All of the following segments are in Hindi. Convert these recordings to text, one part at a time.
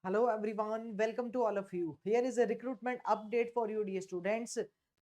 Hello everyone, welcome to all of you. Here is a recruitment update for you dear students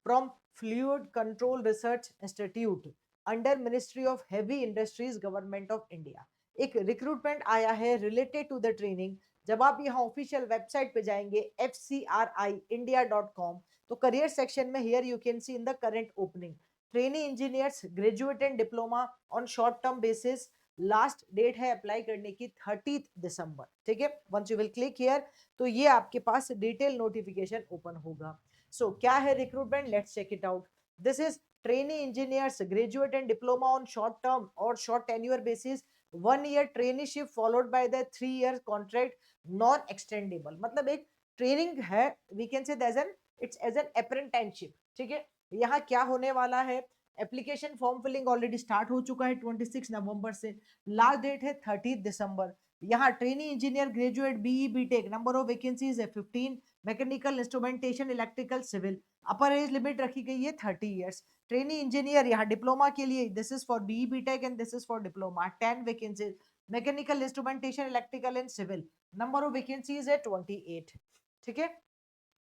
from Fluid Control Research Institute under Ministry of Heavy Industries Government of India. एक रिक्रूटमेंट आया है रिलेटेड टू द ट्रेनिंग. जब आप यहाँ ऑफिशियल वेबसाइट पे जाएंगे fcriindia.com तो करियर सेक्शन में here you can see in the current opening trainee engineers graduate and diploma on short term basis. Last date है अप्लाई करने की 30 दिसंबर. ठीक है, once you will click here तो ये आपके पास डिटेल नोटिफिकेशन ओपन होगा. सो क्या है recruitment, let's check it out. This is trainee engineers graduate and diploma on short term और short tenure basis 1 year traineeship followed by the 3 year contract non extendable. मतलब एक ट्रेनिंग है, we can say it's as an apprenticeship. ठीक है, यहाँ क्या होने वाला है, application form filling already start हो चुका है 26 नवंबर से. लास्ट डेट है 30 दिसंबर. यहाँ trainee engineer graduate BE BTech number of vacancies है 15. Mechanical instrumentation electrical civil upper age limit रखी गई है 30 इयर्स. ट्रेनी इंजीनियर यहाँ डिप्लोमा के लिए this is for BE BTech and this is for diploma 10 vacancies. Mechanical instrumentation electrical and civil number of vacancies है 28. ठीक है,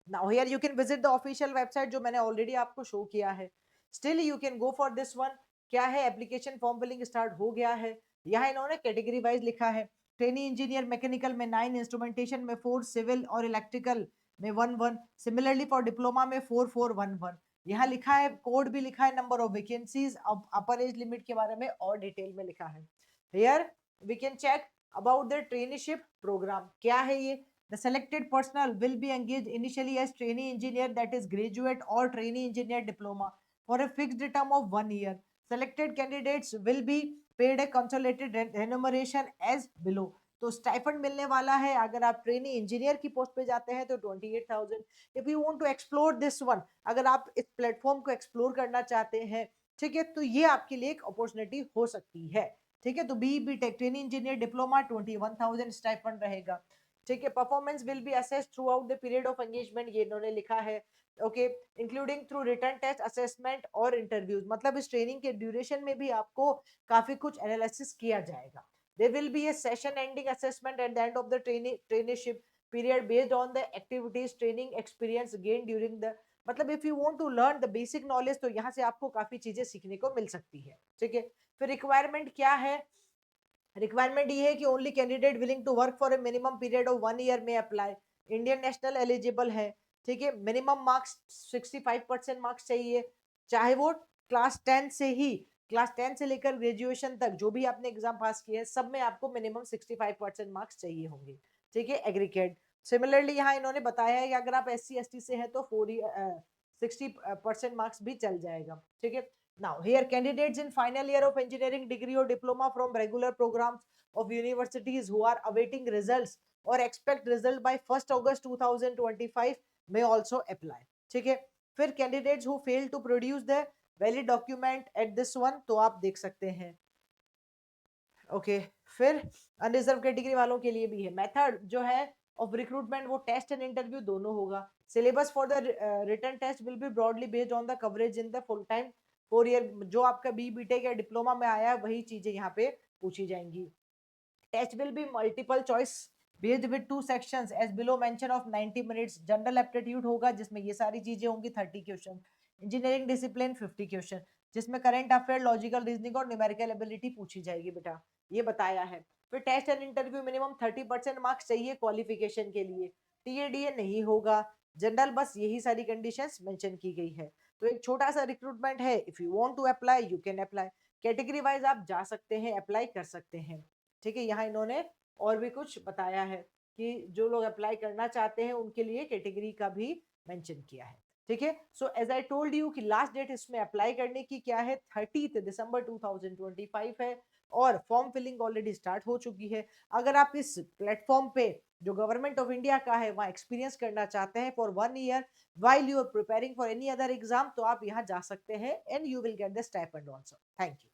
now here you can visit the official website जो मैंने ऑलरेडी आपको शो किया है. Still you can go for this one. क्या है, एप्लीकेशन फॉर्म फिलिंग स्टार्ट हो गया है. यहाँ इन्होंने कैटेगरी वाइज लिखा है. ट्रेनी इंजीनियर मैकेनिकल में 9, इंस्ट्रूमेंटेशन में 4, सिविल और इलेक्ट्रिकल में 1 सिमिलरली फॉर डिप्लोमा में 4 यहाँ लिखा है, कोड भी लिखा है, नंबर ऑफ वैकेंसीज. अब अपर एज लिमिट के बारे में और डिटेल में लिखा है. Here we can check about the traineeship program. क्या है ये, the selected personnel will be engaged initially as trainee engineer, that is graduate or trainee engineer diploma, for a fixed term of 1 year. Selected candidates will be paid a consolidated remuneration as below. तो स्टाइफंड मिलने वाला है अगर आप ट्रेनी इंजीनियर की पोस्ट पे जाते हैं तो 28,000. If you want to explore this one, अगर आप इस प्लेटफॉर्म को एक्सप्लोर करना चाहते हैं, ठीक है, तो ये आपके लिए एक अपॉर्चुनिटी हो सकती है. ठीक है, तो B tech trainee engineer diploma 21,000 stipend रहेगा. ठीक है, performance will be assessed throughout the period of engagement, ये इन्होंने लिखा है. Okay, including through written test assessment और इंटरव्यूज. मतलब इस ट्रेनिंग के ड्यूरेशन में भी आपको काफी कुछ एनालिसिस किया जाएगा. There will be a session ending assessment at the end of the traineeship period based on the activities training experience gain during the. मतलब if you want to learn the basic knowledge तो यहाँ से आपको काफी चीजें सीखने को मिल सकती है. ठीक है, फिर रिक्वायरमेंट क्या है, रिक्वायरमेंट ये है कि only candidate willing to work for a minimum period of 1 year में अप्लाई. इंडियन नेशनल एलिजिबल है. ठीक है, मिनिमम मार्क्स 65% मार्क्स चाहिए, चाहे वो क्लास 10 से लेकर ग्रेजुएशन तक जो भी आपने एग्जाम पास किया है सब में आपको मिनिमम 65% मार्क्स चाहिए होंगे. ठीक है, एग्रीगेट. सिमिलरली यहाँ इन्होंने बताया है कि अगर आप SC ST से हैं तो 60% मार्क्स भी चल जाएगा. ठीक है, now here candidates in final year of engineering degree or diploma from regular programs of universities who are awaiting results or expect result by 1st August 2025 may also apply. ठीक है, फिर candidates who fail to produce the valid document at this one तो आप देख सकते हैं. ओके, फिर अनरिजर्व कैटेगरी वालों के लिए भी है. मेथड जो है ऑफ रिक्रूटमेंट वो टेस्ट एंड इंटरव्यू दोनों होगा. Syllabus for the written test will be broadly based on the coverage in the full time 4 year. जो आपका बी बीटेक या डिप्लोमा में आया है वही चीजें यहाँ पे पूछी जाएंगी. Test will be multiple choice based with 2 sections as below mention of 90 minutes. General aptitude होगा जिसमें ये सारी चीजें होंगी 30 क्वेश्चन. इंजीनियरिंग डिसिप्लिन 50 क्वेश्चन जिसमें करंट अफेयर, लॉजिकल रीजनिंग और न्यूमेरिकल एबिलिटी पूछी जाएगी बेटा, ये बताया है. फिर test and interview minimum 30% marks चाहिए क्वालिफिकेशन के लिए. टीएडीए नहीं होगा. जनरल बस यही सारी कंडीशंस मेंशन की गई है. तो एक छोटा सा रिक्रूटमेंट है. If you want to apply you can apply. Category wise आप जा सकते हैं, अप्लाई कर सकते हैं. ठीक है, यहाँ इन्होंने और भी कुछ बताया है कि जो लोग अप्लाई करना चाहते हैं उनके लिए कैटेगरी का भी मेंशन किया है. ठीक है, so as I told you कि लास्ट डेट इसमें अप्लाई करने की क्या है, 30 दिसंबर 2025 है और फॉर्म फिलिंग ऑलरेडी स्टार्ट हो चुकी है. अगर आप इस प्लेटफॉर्म पे जो गवर्नमेंट ऑफ इंडिया का है वहाँ एक्सपीरियंस करना चाहते हैं for 1 year while you are preparing for any other exam तो आप यहाँ जा सकते हैं and you will get the stipend also. Thank you.